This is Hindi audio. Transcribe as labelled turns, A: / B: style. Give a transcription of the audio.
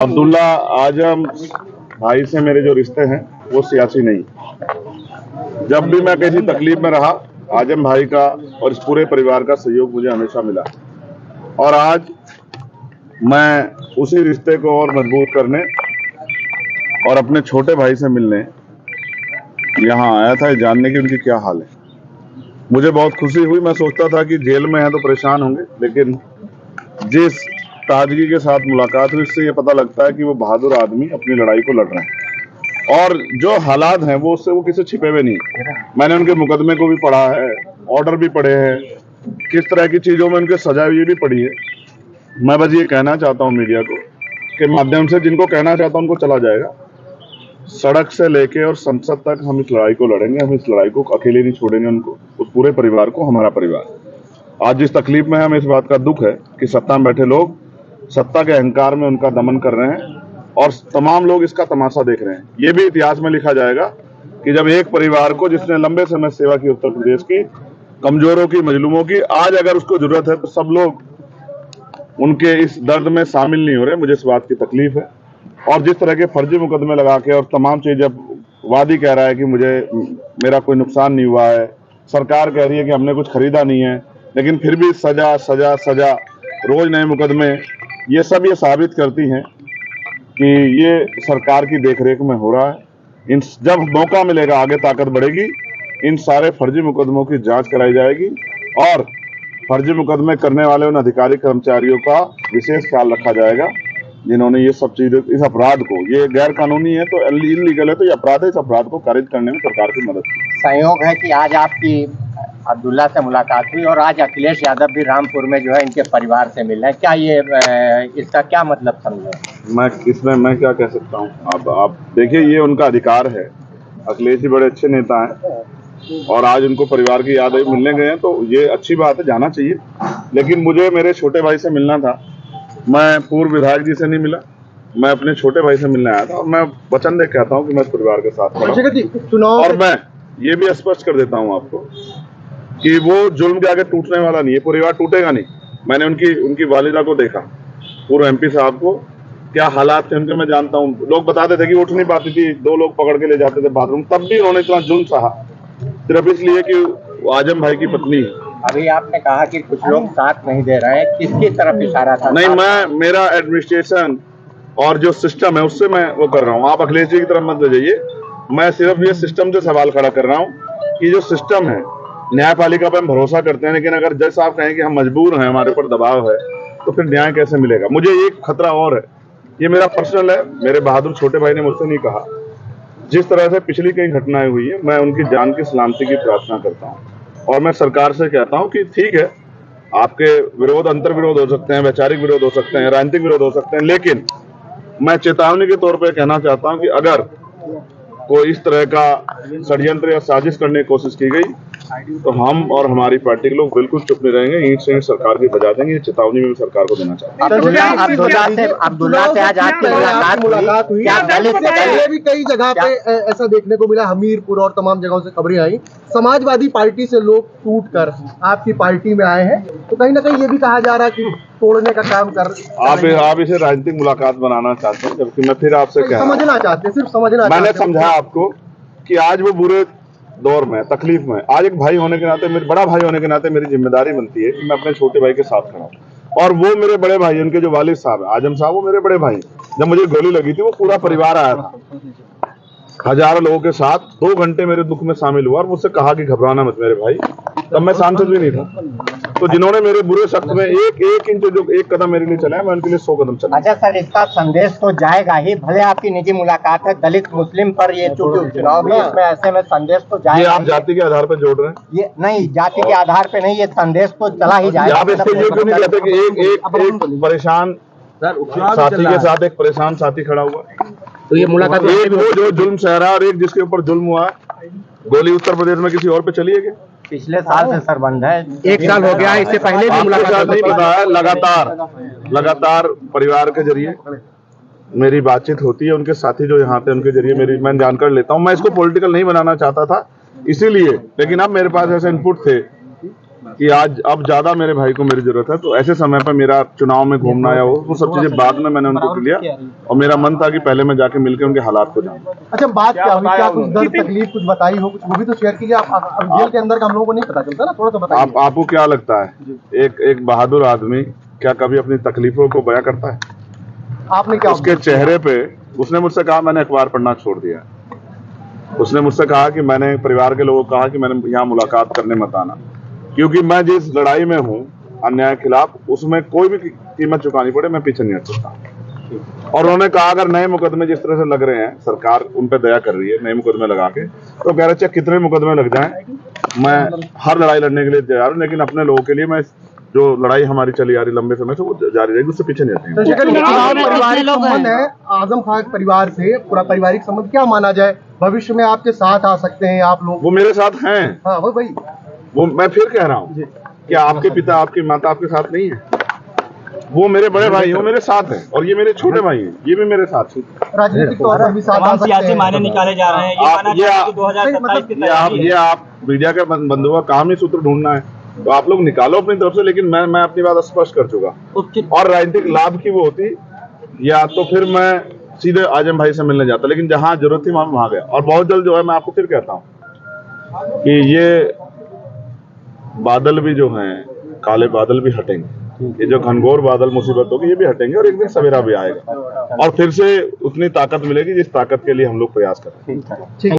A: अब्दुल्ला आजम भाई से मेरे जो रिश्ते हैं वो सियासी नहीं। जब भी मैं किसी तकलीफ में रहा, आजम भाई का और इस पूरे परिवार का सहयोग मुझे हमेशा मिला और आज मैं उसी रिश्ते को और मजबूत करने और अपने छोटे भाई से मिलने यहाँ आया था, जानने की उनकी क्या हाल है। मुझे बहुत खुशी हुई। मैं सोचता था कि जेल में है तो परेशान होंगे, लेकिन जिस ताजगी के साथ मुलाकात हुई इससे ये पता लगता है कि वो बहादुर आदमी अपनी लड़ाई को लड़ रहे हैं और जो हालात हैं वो उससे वो किसी छिपे हुए नहीं। मैंने उनके मुकदमे को भी पढ़ा है, ऑर्डर भी पढ़े हैं, किस तरह की चीजों में उनके सजा हुई भी पढ़ी है। मैं बस ये कहना चाहता हूँ मीडिया को के माध्यम से, जिनको कहना चाहता हूँ उनको चला जाएगा। सड़क से लेके और संसद तक हम इस लड़ाई को लड़ेंगे। हम इस लड़ाई को अकेले नहीं छोड़ेंगे, उनको, उस पूरे परिवार को, हमारा परिवार। आज जिस तकलीफ में हमें इस बात का दुख है कि सत्ता में बैठे लोग सत्ता के अहंकार में उनका दमन कर रहे हैं और तमाम लोग इसका तमाशा देख रहे हैं। ये भी इतिहास में लिखा जाएगा कि जब एक परिवार को, जिसने लंबे समय सेवा की उत्तर प्रदेश की, कमजोरों की, मजलूमों की, आज अगर उसको जरूरत है तो सब लोग उनके इस दर्द में शामिल नहीं हो रहे। मुझे इस बात की तकलीफ है। और जिस तरह के फर्जी मुकदमे लगा के और तमाम चीज, जब वादी कह रहा है कि मेरा कोई नुकसान नहीं हुआ है, सरकार कह रही है कि हमने कुछ खरीदा नहीं है, लेकिन फिर भी सजा सजा सजा, रोज नए मुकदमे, ये सब ये साबित करती हैं कि ये सरकार की देखरेख में हो रहा है। जब मौका मिलेगा, आगे ताकत बढ़ेगी, इन सारे फर्जी मुकदमों की जांच कराई जाएगी और फर्जी मुकदमे करने वाले उन अधिकारी कर्मचारियों का विशेष ख्याल रखा जाएगा जिन्होंने ये सब चीजें, इस अपराध को, ये गैर कानूनी है तो इलीगल है तो ये अपराध है, इस अपराध को खारिज करने में सरकार की मदद की।
B: संयोग है कि आज आपकी अब्दुल्ला से मुलाकात हुई और आज अखिलेश यादव भी रामपुर में जो है इनके परिवार से मिल रहे हैं। क्या ये इसका क्या मतलब समझे?
A: इसमें मैं क्या कह सकता हूँ? आप देखिए, ये उनका अधिकार है। अखिलेश जी बड़े अच्छे नेता हैं और आज उनको परिवार की याद आई, मिलने गए हैं, तो ये अच्छी बात है, जाना चाहिए। लेकिन मुझे मेरे छोटे भाई से मिलना था। मैं पूर्व विधायक जी से नहीं मिला, मैं अपने छोटे भाई से मिलने आया था और मैं वचन दे कहता हूँ कि मैं इस परिवार के साथ खड़ा हूं। और मैं ये भी स्पष्ट कर देता हूँ आपको कि वो जुल्म के आगे टूटने वाला नहीं है, परिवार टूटेगा नहीं। मैंने उनकी वालिदा को देखा, पूर्व एमपी साहब को, क्या हालात थे उनके मैं जानता हूँ। लोग बताते थे कि उठ नहीं पाती थी, 2 लोग पकड़ के ले जाते थे बाथरूम, तब भी उन्होंने इतना जुल्म सहा, सिर्फ इसलिए कि आजम भाई की पत्नी है।
B: अभी आपने कहा कि कुछ लोग साथ नहीं दे रहे हैं, किसकी तरफ इशारा था?
A: नहीं, मेरा एडमिनिस्ट्रेशन और जो सिस्टम है उससे मैं वो कर रहा हूँ। आप अखिलेश जी की तरफ मत ले जाइए। मैं सिर्फ ये सिस्टम से सवाल खड़ा कर रहा हूँ कि जो सिस्टम है, न्यायपालिका पर हम भरोसा करते हैं, लेकिन अगर जज साहब कहें कि हम मजबूर हैं, हमारे ऊपर दबाव है, तो फिर न्याय कैसे मिलेगा? मुझे एक खतरा और है, ये मेरा पर्सनल है, मेरे बहादुर छोटे भाई ने मुझसे नहीं कहा। जिस तरह से पिछली कई घटनाएं हुई है, मैं उनकी जान की सलामती की प्रार्थना करता हूँ और मैं सरकार से कहता हूँ कि ठीक है, आपके विरोध, अंतर विरोध हो सकते हैं, वैचारिक विरोध हो सकते हैं, राजनीतिक विरोध हो सकते हैं, लेकिन मैं चेतावनी के तौर पर कहना चाहता हूँ कि अगर कोई इस तरह का षड्यंत्र या साजिश करने की कोशिश की गई तो हम और हमारी पार्टी के लोग बिल्कुल चुप नहीं रहेंगे, ईंट से ईंट सरकार की बजा देंगे। ये चेतावनी में सरकार को देना चाहता हूँ।
B: अब्दुल्ला से आज आपकी मुलाकात हुई।
C: पहले भी कई जगह पे ऐसा देखने को मिला, हमीरपुर और तमाम जगहों से खबरें आई, समाजवादी पार्टी से लोग टूट कर आपकी पार्टी में आए हैं, तो कहीं ना कहीं ये भी कहा जा रहा है कि तोड़ने का काम कर
A: आप इसे राजनीतिक मुलाकात बनाना चाहते हैं, जबकि मैं फिर आपसे
C: समझना चाहते हैं, सिर्फ समझना।
A: मैंने समझा आपको कि आज वो बुरे दौर में, तकलीफ में, आज एक भाई होने के नाते, मेरे बड़ा भाई होने के नाते मेरी जिम्मेदारी बनती है कि मैं अपने छोटे भाई के साथ खड़ा हूं। और वो मेरे बड़े भाई, उनके जो वालिद साहब है आजम साहब, वो मेरे बड़े भाई। जब मुझे गोली लगी थी वो पूरा परिवार आया था, हजारों लोगों के साथ, 2 घंटे मेरे दुख में शामिल हुआ और मुझसे कहा कि घबराना मत मेरे भाई। तब मैं सांसद भी नहीं था। तो जिन्होंने मेरे बुरे शख्स में एक इंच, जो एक कदम मेरे लिए चला है, मैं उनके लिए 100 कदम चला।
B: अच्छा सर, इसका संदेश तो जाएगा ही, भले आपकी निजी मुलाकात है दलित मुस्लिम पर, ये चूंकि उपचुनाव भी, इसमें ऐसे में संदेश तो जाएगा।
A: ये आप जाति के आधार पर जोड़ रहे हैं?
B: ये नहीं, जाति के आधार पे नहीं, ये संदेश तो चला ही जाएगा।
A: आप इसके लिए क्यों नहीं कहते कि एक परेशान साथी के साथ एक परेशान साथी खड़ा हुआ?
B: तो ये मुलाकात,
A: एक वो जो जुल्म सह रहा है और एक जिसके ऊपर जुल्म हुआ। गोली उत्तर प्रदेश में किसी और पे चली है क्या?
B: पिछले साल से सर बंद है,
C: 1 साल हो गया, इससे पहले भी मुलाकात
A: नहीं पता है। लगातार परिवार के जरिए मेरी बातचीत होती है, उनके साथी जो यहाँ थे उनके जरिए मैं जानकारी लेता हूँ। मैं इसको पॉलिटिकल नहीं बनाना चाहता था इसीलिए, लेकिन अब मेरे पास ऐसे इनपुट थे कि आज अब ज्यादा मेरे भाई को मेरी जरूरत है, तो ऐसे समय पर मेरा चुनाव में घूमना या वो सब चीजें बाद में मैंने उनको लिया, और मेरा मन था कि पहले मैं जाके मिलकर उनके हालात को जानूं।
C: अच्छा, बात क्या हुई? क्या कुछ दर्द तकलीफ कुछ बताई हो? कुछ वो भी तो शेयर कीजिए। आप जेल के अंदर का हम लोगों को नहीं पता चलता ना, थोड़ा सा बताइए।
A: आपको क्या लगता है एक बहादुर आदमी क्या कभी अपनी तकलीफों को बयां करता है?
C: आपने क्या
A: उसके चेहरे पे, उसने मुझसे कहा मैंने अखबार पढ़ना छोड़ दिया। उसने मुझसे कहा कि मैंने परिवार के लोगों को कहा कि मैंने यहाँ मुलाकात करने मत आना, क्योंकि मैं जिस लड़ाई में हूँ अन्याय के खिलाफ, उसमें कोई भी कीमत चुकानी पड़े मैं पीछे नहीं हट सकता। और उन्होंने कहा अगर नए मुकदमे जिस तरह से लग रहे हैं, सरकार उन पे दया कर रही है नए मुकदमे लगा के, तो कह रहे चाहे कितने मुकदमे लग जाएं, मैं हर लड़ाई लड़ने के लिए तैयार हूँ, लेकिन अपने लोगों के लिए मैं जो लड़ाई हमारी चली आ रही लंबे समय से वो जारी रहेगी, उससे पीछे नहीं हटेंगे।
C: पारिवारिक संबंध है आजम खान परिवार से, पूरा पारिवारिक संबंध क्या माना जाए? भविष्य में आपके साथ आ सकते हैं आप लोग?
A: वो मेरे साथ हैं।
C: हाँ वो भाई,
A: वो मैं फिर कह रहा हूँ कि आपके पिता आपकी माता आपके साथ नहीं है, वो मेरे बड़े भाई हैं, वो मेरे साथ हैं, और ये मेरे छोटे भाई हैं, ये भी मेरे साथ हैं।
C: राजनीतिक तौर पर भी साथ आ सकते हैं।
D: मायने निकाले जा रहे हैं, ये माना जा रहा है कि 2027 की तैयारी है।
A: ये आप मीडिया के बंधुओं का काम ही सूत्र ढूंढना है, तो आप लोग निकालो अपनी तरफ से, लेकिन मैं अपनी बात स्पष्ट कर चुका। और राजनीतिक लाभ की वो होती, या तो फिर मैं सीधे आजम भाई से मिलने जाता, लेकिन जहां जरूरत थी वहां गया। और बहुत जल्द जो है, मैं आपको फिर कहता हूं कि ये बादल भी जो हैं, काले बादल भी हटेंगे, ये जो घनघोर बादल मुसीबत होगी ये भी हटेंगे, और एक दिन सवेरा भी आएगा, और फिर से उतनी ताकत मिलेगी जिस ताकत के लिए हम लोग प्रयास कर रहे हैं।